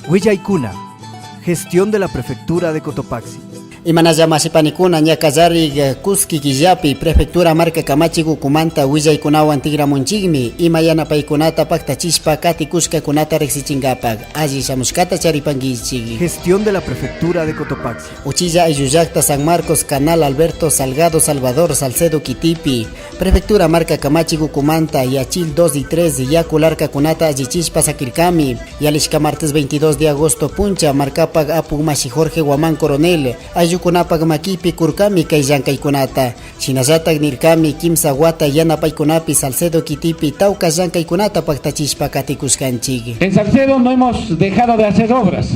Huillaykuna, gestión de la prefectura de Cotopaxi. Imanallamasipanikuna ñakallari kuski killapi prefectura marca Kamachigu kumanta willaykunawan tigramunchikmi ima yanapaykunata paktachishpa katikushkakunata riqsichinkapak alli shamushkata charipankichik. Gestión de la prefectura de Cotopaxi. Uchilla Ayuyacta, San Marcos, Canal Alberto, Salgado, Salvador, Salcedo, Kitipi, prefectura marca Kamachigu kumanta Yachil 2 y 3 Yakularka kunata allichishpa sakirkami Yalishka martes 22 de agosto puncha marcapak Apugmashi Jorge Guamán Coronel Ayukunapak makipi kurkami kay llankaykunata shinallatak nirkami kimsa wata yanapaykunapi Salcedo Kitipi tawka llankaykunata paktachishpa katikushkanchik. En Salcedo no hemos dejado de hacer obras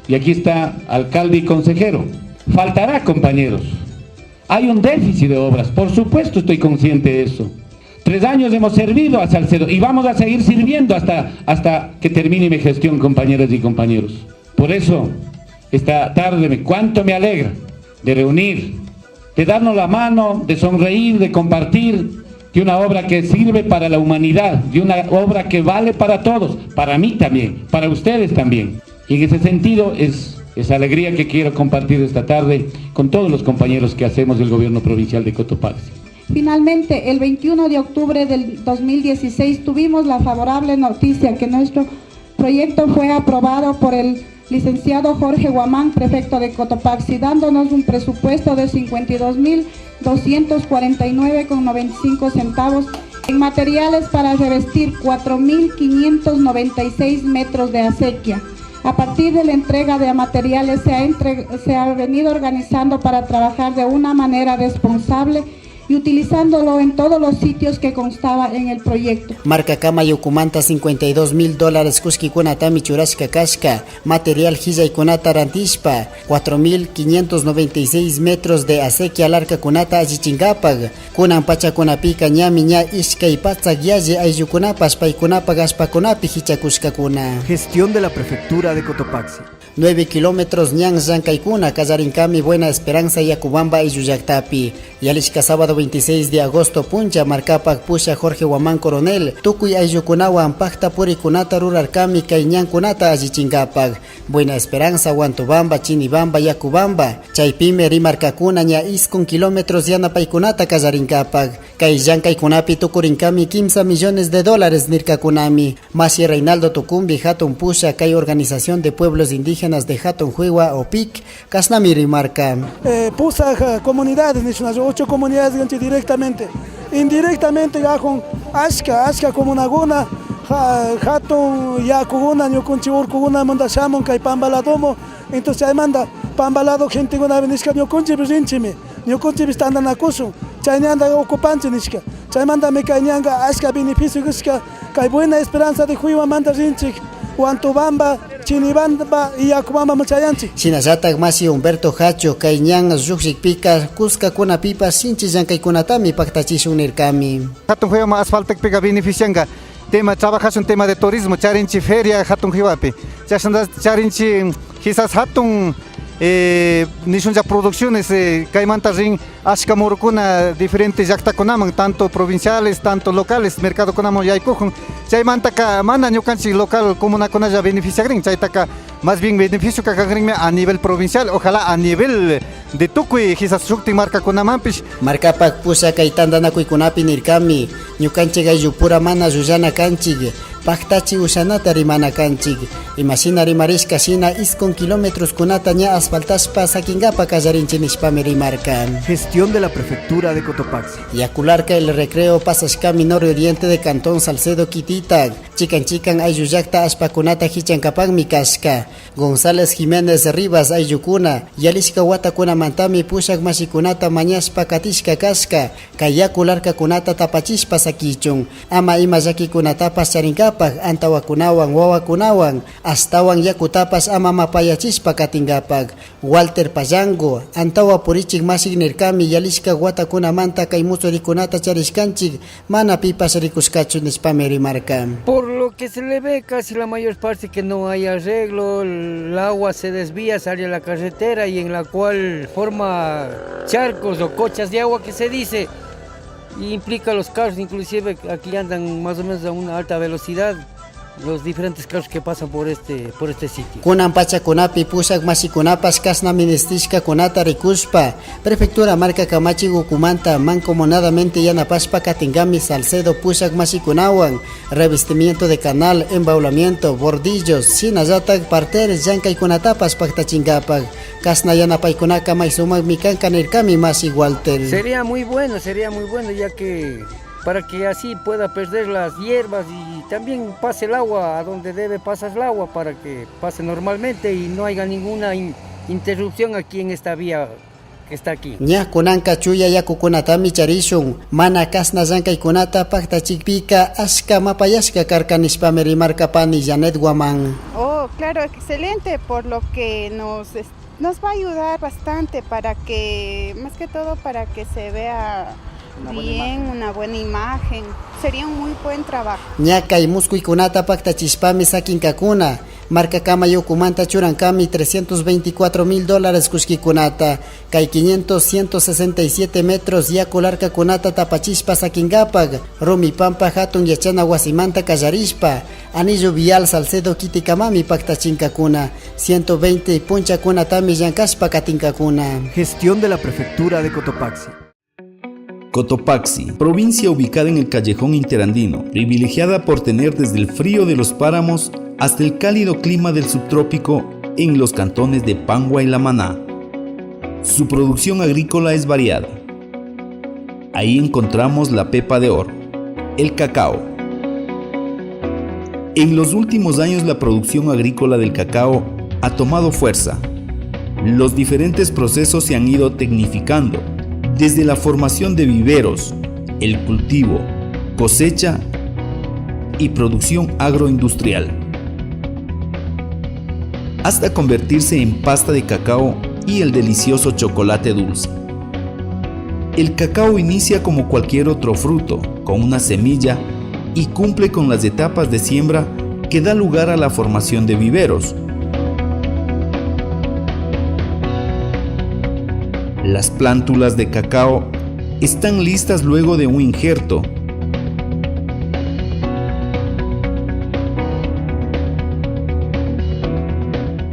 y aquí está alcalde y consejero. Faltará, compañeros. Hay un déficit de obras, por supuesto estoy consciente de eso. 3 años hemos servido a Salcedo y vamos a seguir sirviendo hasta que termine mi gestión, compañeras y compañeros. Por eso, esta tarde, cuánto me alegra de reunir, de darnos la mano, de sonreír, de compartir, de una obra que sirve para la humanidad, de una obra que vale para todos, para mí también, para ustedes también. Y en ese sentido es esa alegría que quiero compartir esta tarde con todos los compañeros que hacemos del gobierno provincial de Cotopaxi. Finalmente, el 21 de octubre del 2016 tuvimos la favorable noticia que nuestro proyecto fue aprobado por el licenciado Jorge Guamán, prefecto de Cotopaxi, dándonos un presupuesto de 52.249,95 centavos en materiales para revestir 4.596 metros de acequia. A partir de la entrega de materiales se ha venido organizando para trabajar de una manera responsable y utilizándolo en todos los sitios que constaba en el proyecto. Marca Kamayukumanta $52,000 kuskikunatami churashka kashka, material hillaikunata rantishpa, 4.596 metros de acequia larga kunata allichinkapag, kunan pachakunapika ñami ña ishkay patzak yalle ayllukunapas paykunapak ashpakunapi hichakushkakuna. Gestión de la prefectura de Cotopaxi. 9 kilómetros ñan llank'aykuna Kallarinkami Buena Esperanza Yakubamba Aylluyaktapi. Yalishka sábado 26 de agosto puncha marcapak pusha Jorge Guamán Coronel tukuy ayllukunawan pakta purikunata rurarkami kay ñankunata allichinkapak. Buena Esperanza, Huantobamba, Chinibamba, Yakubamba. Chaypimi rimarkakuna ña iskun kilómetros yanapaykunata kallarinkapak. Kay llank'aykunapi tukurinkami $15 millones nirkakunami. Masi Reinaldo Tucumbi hatun pusha kay Organización de Pueblos Indígenas de Hatun Huiwa OPIC kasnami rimarka. Pusa comunidades, 8 comunidades directamente. Indirectamente ya con ashka comunaguna, hatun yakuguna, ñukunchi urkuguna manda shamun kay pambaladomo. Entonces ahí manda pambalado gente guna venishka ñukunchi rinchimi, ñukunchi bistandanakusun, chaynanda ocupanchi nishka. Chay manda me kayñanga ashka beneficio gishka, kay Buena Esperanza de Huiwa manda rinchik, Huantobamba, Chinibamba y Yakubamba Machayanchi. Shinallatak masi Humberto Hacho kay ñan lluqllipika kuskakunapipa sinchi llankaykunatami paktachishun nirkami. Hatun Huiwa asfaltek pega beneficianga. Tema trabajas un tema de turismo, charinchi feria Hatun Huiwapi. Charinchi quizás hatun nishunja producciones kaymanta rin ashka murukuna diferentes llaqtakunaman, tanto provinciales, tanto locales, mercado kunaman yaykujun. Chaymantaka mana ñukanchik local comunakunalla beneficiarin, chaytaka más bien beneficio kakakrinmi a nivel provincial, ojalá a nivel de tukuy quizás shuktin markakunamanpish. Markapak pusha kay tandanakuykunapi nirkami, ñukanchik ayllupura mana llullana kanchik, paktachi ushanata rimana kanchik. Imashina rimarishka shina iskun kilómetros kunata ña asfaltashpa sakinkapa kallarinchi nishpami rimarka. Gestión de la prefectura de Cotopaxi. Yakularka el recreo pasashkami nororiente de Cantón Salcedo Kitita, chikan aylluyakta ashpakunata hichankapakmi kashka. González Jiménez Rivas ayllukuna, yalishka watakuna mantami pushak mashikunata mañashpa katishka kashka, kay yakularka kunata tapachishpa sakichun. Ama ima llakikunatapas charinkapak, antawakunawan wawakunawan, astawan yakutapas ama mapayachispa katinkapak. Walter Payango, antawa purichik masik nirkami yalishka watakuna manta kay muchurikunata charishkanchik, mana pipas rikushkachu nishpami rimarka. Por lo que se le ve casi la mayor parte que no hay arreglo, el agua se desvía, sale a la carretera y en la cual forma charcos o cochas de agua que se dice, y implica los carros, inclusive aquí andan más o menos a una alta velocidad los diferentes carros que pasan por este sitio. Kunan pachakunapi pushak masikunapas kasna ministishka kunata rikuspa. Prefectura marca Camachi Gucumanta mancomunadamente yanapashpa katingami Salcedo pushak masikunawan. Revestimiento de canal, embaulamiento, bordillos, sinayatak, parteres, yankay kunatapas paktachingapak. Kasna yanapaykunaka maisumak mikanka nirkami masi Walter. Sería muy bueno, ya que para que así pueda perder las hierbas y también pase el agua a donde debe pasar el agua para que pase normalmente y no haya ninguna interrupción aquí en esta vía que está aquí. Ña kunanka chuya yakukunatami charishun, mana kasna llankaykunata paktachikpika ashka mapayashka karkanishpami rimarkapani Janet Guamán. Oh, claro, excelente, por lo que nos va a ayudar bastante para que, más que todo para que se vea una buena imagen. Sería un muy buen trabajo. Ñaka y muskuykunata paktachispami sakinkakuna. Marca kama yokumanta churankami $324,000 kushkikunata. Kay 167 metros yakularka kunata tapachispa sakinkapag. Rumi pampa hatun yachana wasimanta kallarishpa. Anillo vial Salcedo kitikamami paktachinkakuna. 120 punchakunatami llankashpa katinkakuna. Gestión de la Prefectura de Cotopaxi. Cotopaxi, provincia ubicada en el callejón interandino, privilegiada por tener desde el frío de los páramos hasta el cálido clima del subtrópico en los cantones de Pangua y Lamaná. Su producción agrícola es variada. Ahí encontramos la pepa de oro, el cacao. En los últimos años la producción agrícola del cacao ha tomado fuerza. Los diferentes procesos se han ido tecnificando, desde la formación de viveros, el cultivo, cosecha y producción agroindustrial, hasta convertirse en pasta de cacao y el delicioso chocolate dulce. El cacao inicia como cualquier otro fruto, con una semilla, y cumple con las etapas de siembra que da lugar a la formación de viveros. Las plántulas de cacao están listas luego de un injerto.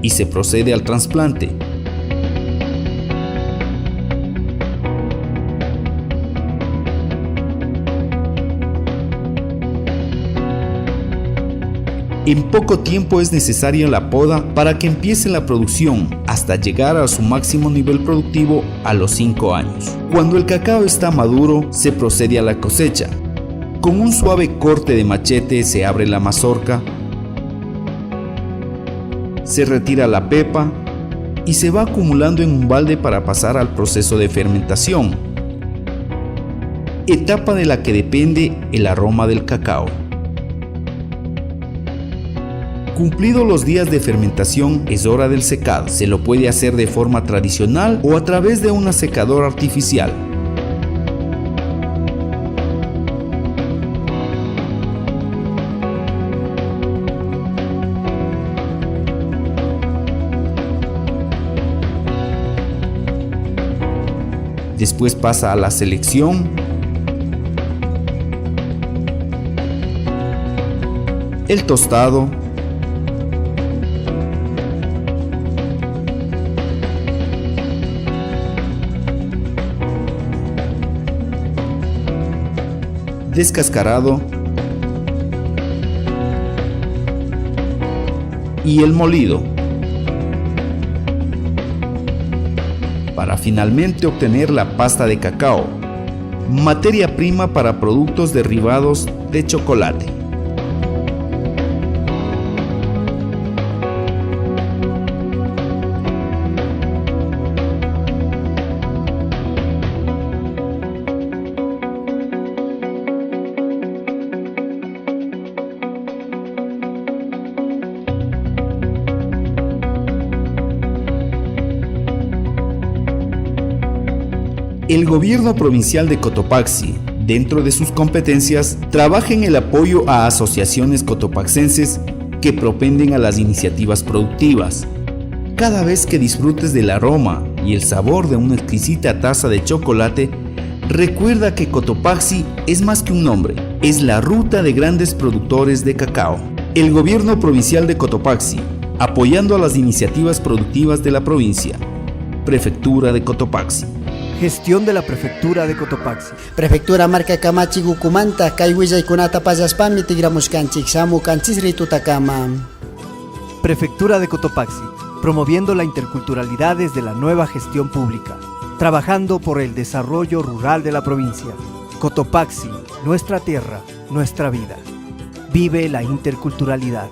Y se procede al trasplante. En poco tiempo es necesaria la poda para que empiece la producción hasta llegar a su máximo nivel productivo a los 5 años. Cuando el cacao está maduro, se procede a la cosecha. Con un suave corte de machete se abre la mazorca, se retira la pepa y se va acumulando en un balde para pasar al proceso de fermentación, etapa de la que depende el aroma del cacao. Cumplidos los días de fermentación, es hora del secado. Se lo puede hacer de forma tradicional o a través de una secadora artificial. Después pasa a la selección, el tostado, descascarado y el molido, para finalmente obtener la pasta de cacao, materia prima para productos derivados de chocolate. El gobierno provincial de Cotopaxi, dentro de sus competencias, trabaja en el apoyo a asociaciones cotopaxenses que propenden a las iniciativas productivas. Cada vez que disfrutes del aroma y el sabor de una exquisita taza de chocolate, recuerda que Cotopaxi es más que un nombre, es la ruta de grandes productores de cacao. El Gobierno Provincial de Cotopaxi, apoyando a las iniciativas productivas de la provincia. Prefectura de Cotopaxi. Gestión de la Prefectura de Cotopaxi. Prefectura marca Kamachi Gukumanta, Kaiwillaikunata Pallaspami Tigramushkanchik, Samukanchis Ritutakama. Prefectura de Cotopaxi, promoviendo la interculturalidad desde la nueva gestión pública, trabajando por el desarrollo rural de la provincia. Cotopaxi, nuestra tierra, nuestra vida. Vive la interculturalidad.